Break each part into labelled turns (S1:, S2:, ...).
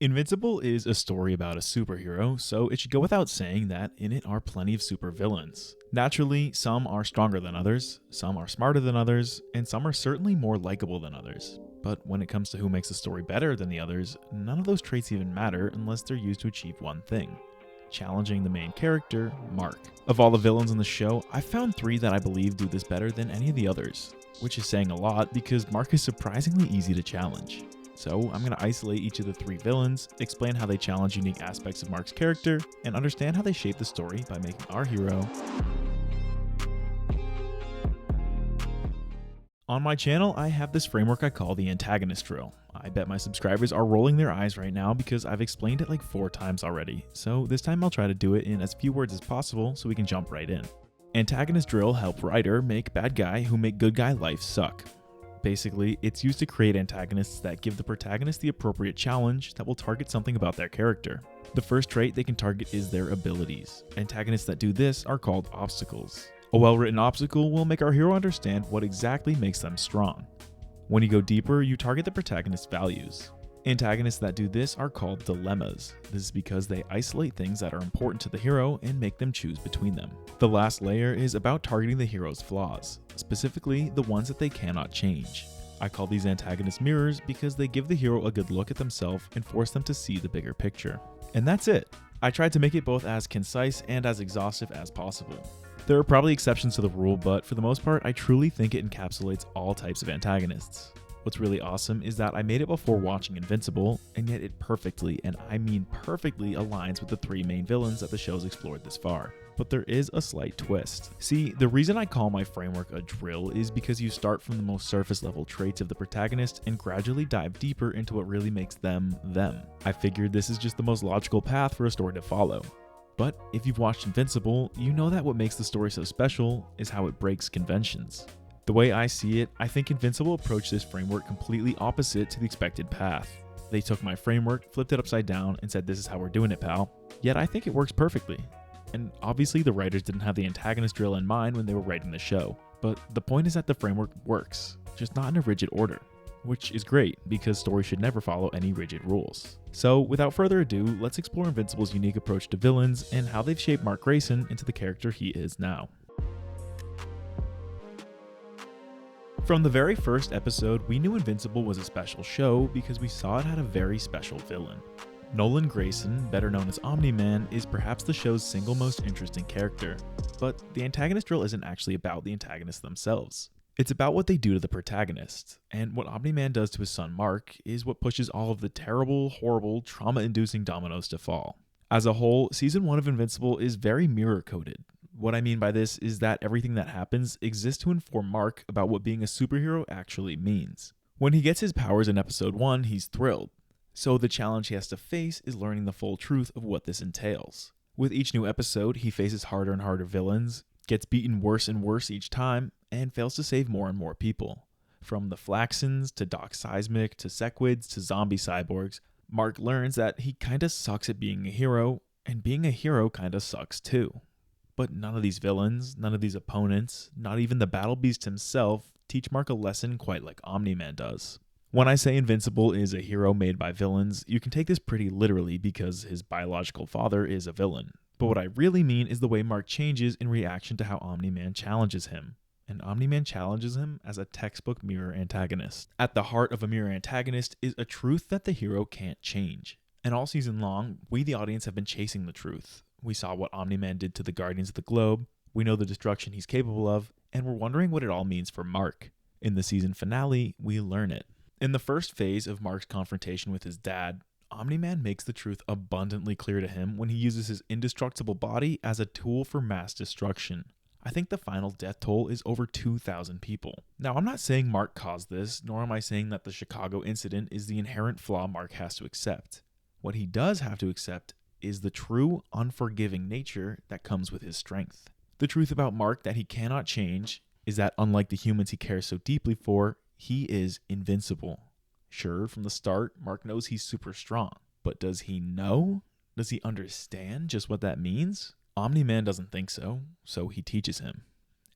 S1: Invincible is a story about a superhero, so it should go without saying that in it are plenty of supervillains. Naturally, some are stronger than others, some are smarter than others, and some are certainly more likable than others. But when it comes to who makes a story better than the others, none of those traits even matter unless they're used to achieve one thing: challenging the main character, Mark. Of all the villains in the show, I've found 3 that I believe do this better than any of the others, which is saying a lot because Mark is surprisingly easy to challenge. So I'm going to isolate each of the 3 villains, explain how they challenge unique aspects of Mark's character, and understand how they shape the story by making our hero. On my channel, I have this framework I call the antagonist drill. I bet my subscribers are rolling their eyes right now because I've explained it like 4 times already, so this time I'll try to do it in as few words as possible so we can jump right in. Antagonist drill help writer make bad guy who make good guy life suck. Basically, it's used to create antagonists that give the protagonist the appropriate challenge that will target something about their character. The first trait they can target is their abilities. Antagonists that do this are called obstacles. A well-written obstacle will make our hero understand what exactly makes them strong. When you go deeper, you target the protagonist's values. Antagonists that do this are called dilemmas. This is because they isolate things that are important to the hero and make them choose between them. The last layer is about targeting the hero's flaws, specifically the ones that they cannot change. I call these antagonist mirrors because they give the hero a good look at themselves and force them to see the bigger picture. And that's it. I tried to make it both as concise and as exhaustive as possible. There are probably exceptions to the rule, but for the most part, I truly think it encapsulates all types of antagonists. What's really awesome is that I made it before watching Invincible, and yet it perfectly, and I mean perfectly, aligns with the 3 main villains that the show's explored this far. But there is a slight twist. See, the reason I call my framework a drill is because you start from the most surface level traits of the protagonist and gradually dive deeper into what really makes them, them. I figured this is just the most logical path for a story to follow. But if you've watched Invincible, you know that what makes the story so special is how it breaks conventions. The way I see it, I think Invincible approached this framework completely opposite to the expected path. They took my framework, flipped it upside down, and said, "This is how we're doing it, pal." Yet I think it works perfectly. And obviously the writers didn't have the antagonist drill in mind when they were writing the show. But the point is that the framework works, just not in a rigid order. Which is great, because stories should never follow any rigid rules. So without further ado, let's explore Invincible's unique approach to villains and how they've shaped Mark Grayson into the character he is now. From the very first episode, we knew Invincible was a special show because we saw it had a very special villain. Nolan Grayson, better known as Omni Man, is perhaps the show's single most interesting character. But the antagonist drill isn't actually about the antagonists themselves. It's about what they do to the protagonist, and what Omni Man does to his son Mark is what pushes all of the terrible, horrible, trauma-inducing dominoes to fall. As a whole, Season 1 of Invincible is very mirror-coded. What I mean by this is that everything that happens exists to inform Mark about what being a superhero actually means. When he gets his powers in Episode 1, he's thrilled. So the challenge he has to face is learning the full truth of what this entails. With each new episode, he faces harder and harder villains, gets beaten worse and worse each time, and fails to save more and more people. From the Flaxons, to Doc Seismic, to Sequids, to zombie cyborgs, Mark learns that he kinda sucks at being a hero, and being a hero kinda sucks too. But none of these villains, none of these opponents, not even the Battle Beast himself, teach Mark a lesson quite like Omni Man does. When I say Invincible is a hero made by villains, you can take this pretty literally because his biological father is a villain. But what I really mean is the way Mark changes in reaction to how Omni Man challenges him. And Omni Man challenges him as a textbook mirror antagonist. At the heart of a mirror antagonist is a truth that the hero can't change. And all season long, we the audience have been chasing the truth. We saw what Omni Man did to the Guardians of the Globe, we know the destruction he's capable of, and we're wondering what it all means for Mark. In the season finale, we learn it. In the first phase of Mark's confrontation with his dad, Omni Man makes the truth abundantly clear to him when he uses his indestructible body as a tool for mass destruction. I think the final death toll is over 2,000 people. Now, I'm not saying Mark caused this, nor am I saying that the Chicago incident is the inherent flaw Mark has to accept. What he does have to accept is the true, unforgiving nature that comes with his strength. The truth about Mark that he cannot change is that unlike the humans he cares so deeply for, he is invincible. Sure, from the start, Mark knows he's super strong, but does he know? Does he understand just what that means? Omni Man doesn't think so, so he teaches him.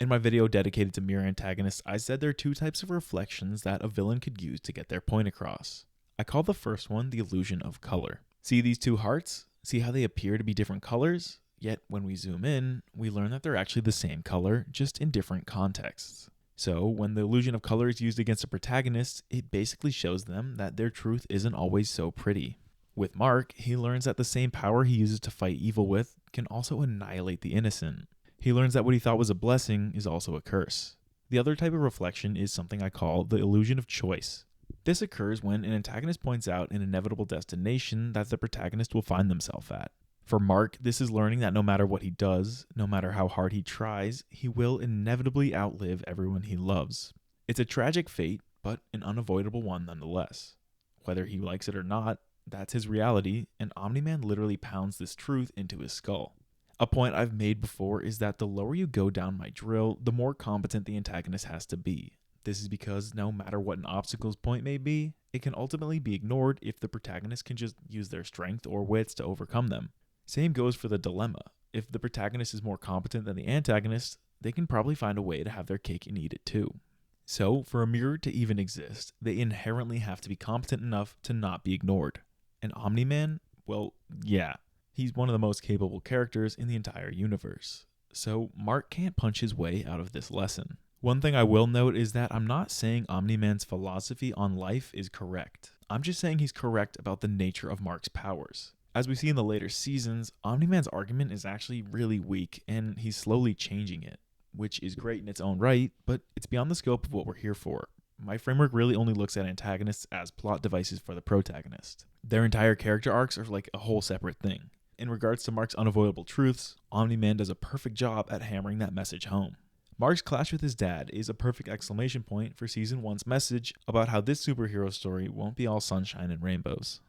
S1: In my video dedicated to mirror antagonists, I said there are 2 types of reflections that a villain could use to get their point across. I call the first one the illusion of color. See these two hearts? See how they appear to be different colors? Yet when we zoom in, we learn that they're actually the same color, just in different contexts. So when the illusion of color is used against a protagonist, it basically shows them that their truth isn't always so pretty. With Mark, he learns that the same power he uses to fight evil with can also annihilate the innocent. He learns that what he thought was a blessing is also a curse. The other type of reflection is something I call the illusion of choice. This occurs when an antagonist points out an inevitable destination that the protagonist will find themselves at. For Mark, this is learning that no matter what he does, no matter how hard he tries, he will inevitably outlive everyone he loves. It's a tragic fate, but an unavoidable one nonetheless. Whether he likes it or not, that's his reality, and Omni Man literally pounds this truth into his skull. A point I've made before is that the lower you go down my drill, the more competent the antagonist has to be. This is because no matter what an obstacle's point may be, it can ultimately be ignored if the protagonist can just use their strength or wits to overcome them. Same goes for the dilemma. If the protagonist is more competent than the antagonist, they can probably find a way to have their cake and eat it too. So, for a mirror to even exist, they inherently have to be competent enough to not be ignored. And Omni Man? Well, yeah. He's one of the most capable characters in the entire universe. So, Mark can't punch his way out of this lesson. One thing I will note is that I'm not saying Omni Man's philosophy on life is correct. I'm just saying he's correct about the nature of Mark's powers. As we see in the later seasons, Omni Man's argument is actually really weak, and he's slowly changing it, which is great in its own right, but it's beyond the scope of what we're here for. My framework really only looks at antagonists as plot devices for the protagonist. Their entire character arcs are like a whole separate thing. In regards to Mark's unavoidable truths, Omni Man does a perfect job at hammering that message home. Mark's clash with his dad is a perfect exclamation point for Season 1's message about how this superhero story won't be all sunshine and rainbows.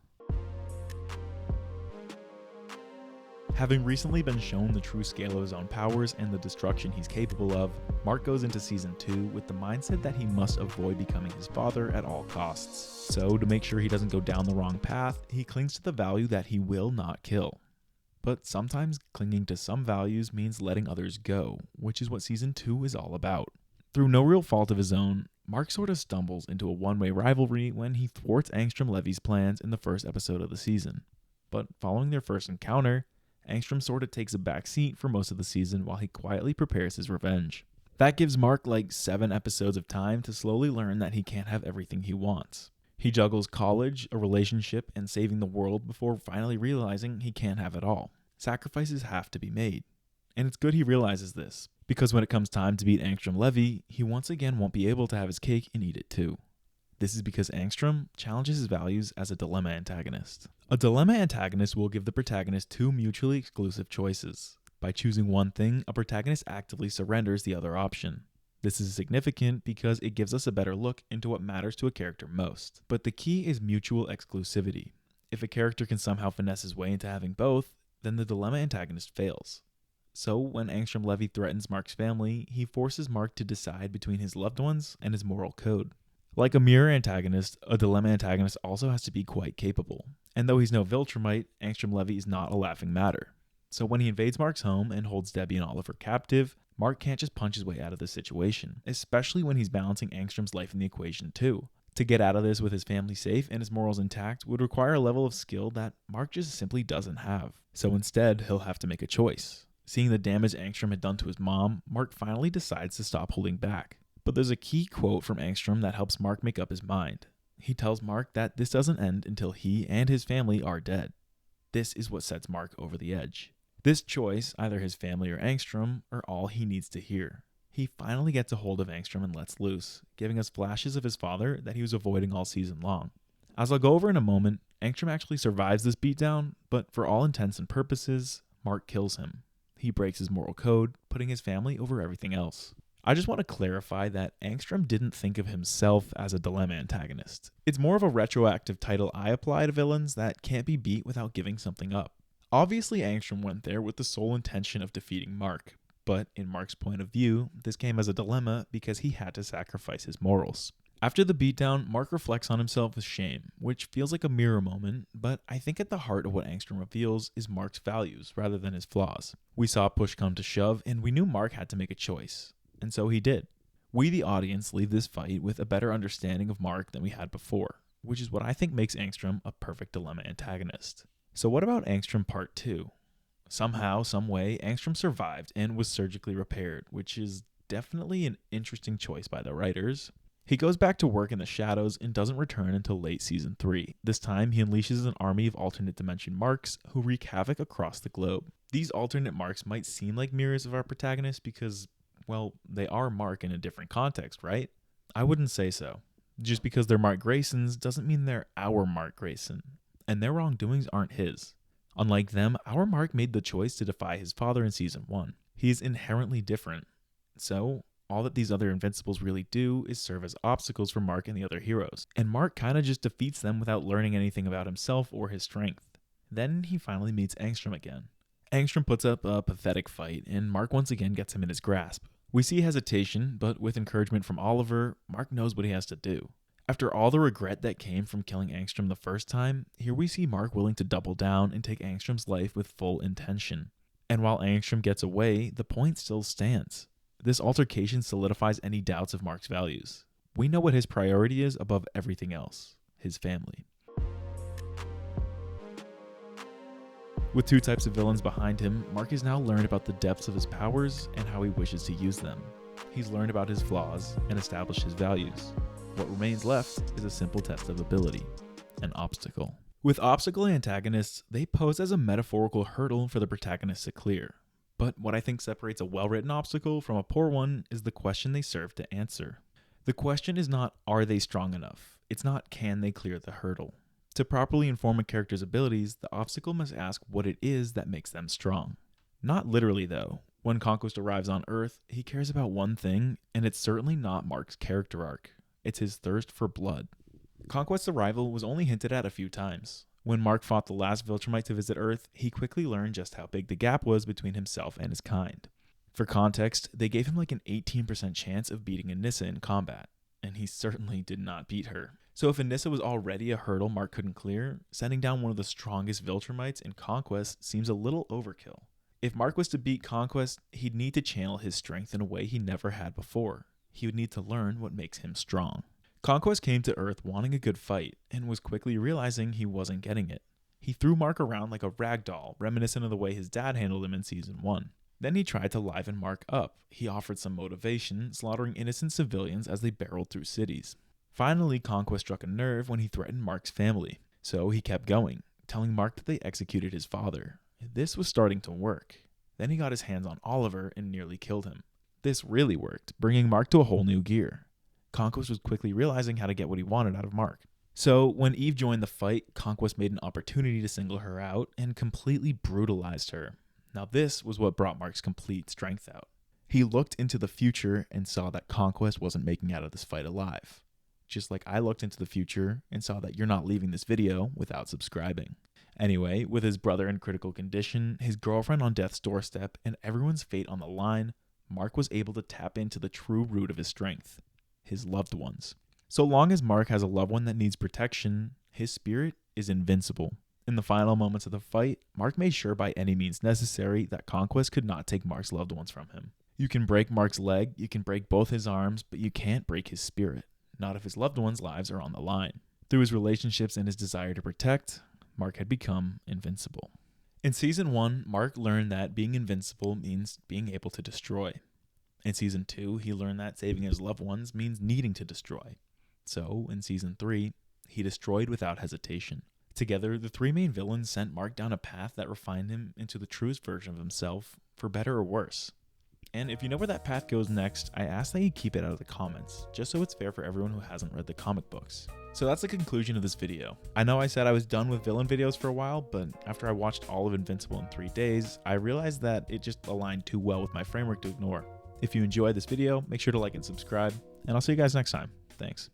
S1: Having recently been shown the true scale of his own powers and the destruction he's capable of, Mark goes into Season 2 with the mindset that he must avoid becoming his father at all costs. So, to make sure he doesn't go down the wrong path, he clings to the value that he will not kill. But sometimes clinging to some values means letting others go, which is what Season 2 is all about. Through no real fault of his own, Mark sort of stumbles into a one-way rivalry when he thwarts Angstrom Levi's plans in the first episode of the season. But following their first encounter, Angstrom sort of takes a back seat for most of the season while he quietly prepares his revenge. That gives Mark like 7 episodes of time to slowly learn that he can't have everything he wants. He juggles college, a relationship, and saving the world before finally realizing he can't have it all. Sacrifices have to be made. And it's good he realizes this, because when it comes time to beat Angstrom Levi, he once again won't be able to have his cake and eat it too. This is because Angstrom challenges his values as a dilemma antagonist. A dilemma antagonist will give the protagonist 2 mutually exclusive choices. By choosing one thing, a protagonist actively surrenders the other option. This is significant because it gives us a better look into what matters to a character most. But the key is mutual exclusivity. If a character can somehow finesse his way into having both, then the dilemma antagonist fails. So when Angstrom Levi threatens Mark's family, he forces Mark to decide between his loved ones and his moral code. Like a mirror antagonist, a dilemma antagonist also has to be quite capable. And though he's no Viltrumite, Angstrom Levi is not a laughing matter. So when he invades Mark's home and holds Debbie and Oliver captive, Mark can't just punch his way out of the situation, especially when he's balancing Angstrom's life in the equation too. To get out of this with his family safe and his morals intact would require a level of skill that Mark just simply doesn't have. So instead, he'll have to make a choice. Seeing the damage Angstrom had done to his mom, Mark finally decides to stop holding back. But there's a key quote from Angstrom that helps Mark make up his mind. He tells Mark that this doesn't end until he and his family are dead. This is what sets Mark over the edge. This choice, either his family or Angstrom, are all he needs to hear. He finally gets a hold of Angstrom and lets loose, giving us flashes of his father that he was avoiding all season long. As I'll go over in a moment, Angstrom actually survives this beatdown, but for all intents and purposes, Mark kills him. He breaks his moral code, putting his family over everything else. I just want to clarify that Angstrom didn't think of himself as a dilemma antagonist. It's more of a retroactive title I apply to villains that can't be beat without giving something up. Obviously, Angstrom went there with the sole intention of defeating Mark, but in Mark's point of view, this came as a dilemma because he had to sacrifice his morals. After the beatdown, Mark reflects on himself with shame, which feels like a mirror moment, but I think at the heart of what Angstrom reveals is Mark's values rather than his flaws. We saw push come to shove, and we knew Mark had to make a choice. And so he did. We, the audience, leave this fight with a better understanding of Mark than we had before. which is what I think makes Angstrom a perfect dilemma antagonist. So what about Angstrom Part 2? Somehow, some way, Angstrom survived and was surgically repaired, which is definitely an interesting choice by the writers. He goes back to work in the shadows and doesn't return until late season 3. This time, he unleashes an army of alternate dimension marks who wreak havoc across the globe. These alternate marks might seem like mirrors of our protagonist because, well, they are Mark in a different context, right? I wouldn't say so. Just because they're Mark Grayson's doesn't mean they're our Mark Grayson, and their wrongdoings aren't his. Unlike them, our Mark made the choice to defy his father in season 1. He is inherently different. So, all that these other Invincibles really do is serve as obstacles for Mark and the other heroes, and Mark kinda just defeats them without learning anything about himself or his strength. Then he finally meets Angstrom again. Angstrom puts up a pathetic fight, and Mark once again gets him in his grasp. We see hesitation, but with encouragement from Oliver, Mark knows what he has to do. After all the regret that came from killing Angstrom the first time, here we see Mark willing to double down and take Angstrom's life with full intention. And while Angstrom gets away, the point still stands. This altercation solidifies any doubts of Mark's values. We know what his priority is above everything else: his family. With 2 types of villains behind him, Mark has now learned about the depths of his powers and how he wishes to use them. He's learned about his flaws and established his values. What remains left is a simple test of ability: an obstacle. With obstacle antagonists, they pose as a metaphorical hurdle for the protagonist to clear. But what I think separates a well-written obstacle from a poor one is the question they serve to answer. The question is not, are they strong enough? It's not, can they clear the hurdle? To properly inform a character's abilities, the obstacle must ask what it is that makes them strong. Not literally, though. When Conquest arrives on Earth, he cares about one thing, and it's certainly not Mark's character arc. It's his thirst for blood. Conquest's arrival was only hinted at a few times. When Mark fought the last Viltrumite to visit Earth, he quickly learned just how big the gap was between himself and his kind. For context, they gave him like an 18% chance of beating Anissa in combat, and he certainly did not beat her. So if Anissa was already a hurdle Mark couldn't clear, sending down one of the strongest Viltrumites in Conquest seems a little overkill. If Mark was to beat Conquest, he'd need to channel his strength in a way he never had before. He would need to learn what makes him strong. Conquest came to Earth wanting a good fight, and was quickly realizing he wasn't getting it. He threw Mark around like a rag doll, reminiscent of the way his dad handled him in season 1. Then he tried to liven Mark up. He offered some motivation, slaughtering innocent civilians as they barreled through cities. Finally, Conquest struck a nerve when he threatened Mark's family. So he kept going, telling Mark that they executed his father. This was starting to work. Then he got his hands on Oliver and nearly killed him. This really worked, bringing Mark to a whole new gear. Conquest was quickly realizing how to get what he wanted out of Mark. So when Eve joined the fight, Conquest made an opportunity to single her out and completely brutalized her. Now this was what brought Mark's complete strength out. He looked into the future and saw that Conquest wasn't making out of this fight alive. Just like I looked into the future and saw that you're not leaving this video without subscribing. Anyway, with his brother in critical condition, his girlfriend on death's doorstep, and everyone's fate on the line, Mark was able to tap into the true root of his strength: his loved ones. So long as Mark has a loved one that needs protection, his spirit is invincible. In the final moments of the fight, Mark made sure by any means necessary that Conquest could not take Mark's loved ones from him. You can break Mark's leg, you can break both his arms, but you can't break his spirit. Not if his loved ones' lives are on the line. Through his relationships and his desire to protect, Mark had become invincible. In season 1, Mark learned that being invincible means being able to destroy. In season 2, he learned that saving his loved ones means needing to destroy. So, in season 3, he destroyed without hesitation. Together, the 3 main villains sent Mark down a path that refined him into the truest version of himself, for better or worse. And if you know where that path goes next, I ask that you keep it out of the comments, just so it's fair for everyone who hasn't read the comic books. So that's the conclusion of this video. I know I said I was done with villain videos for a while, but after I watched all of Invincible in 3 days, I realized that it just aligned too well with my framework to ignore. If you enjoyed this video, make sure to like and subscribe, and I'll see you guys next time. Thanks.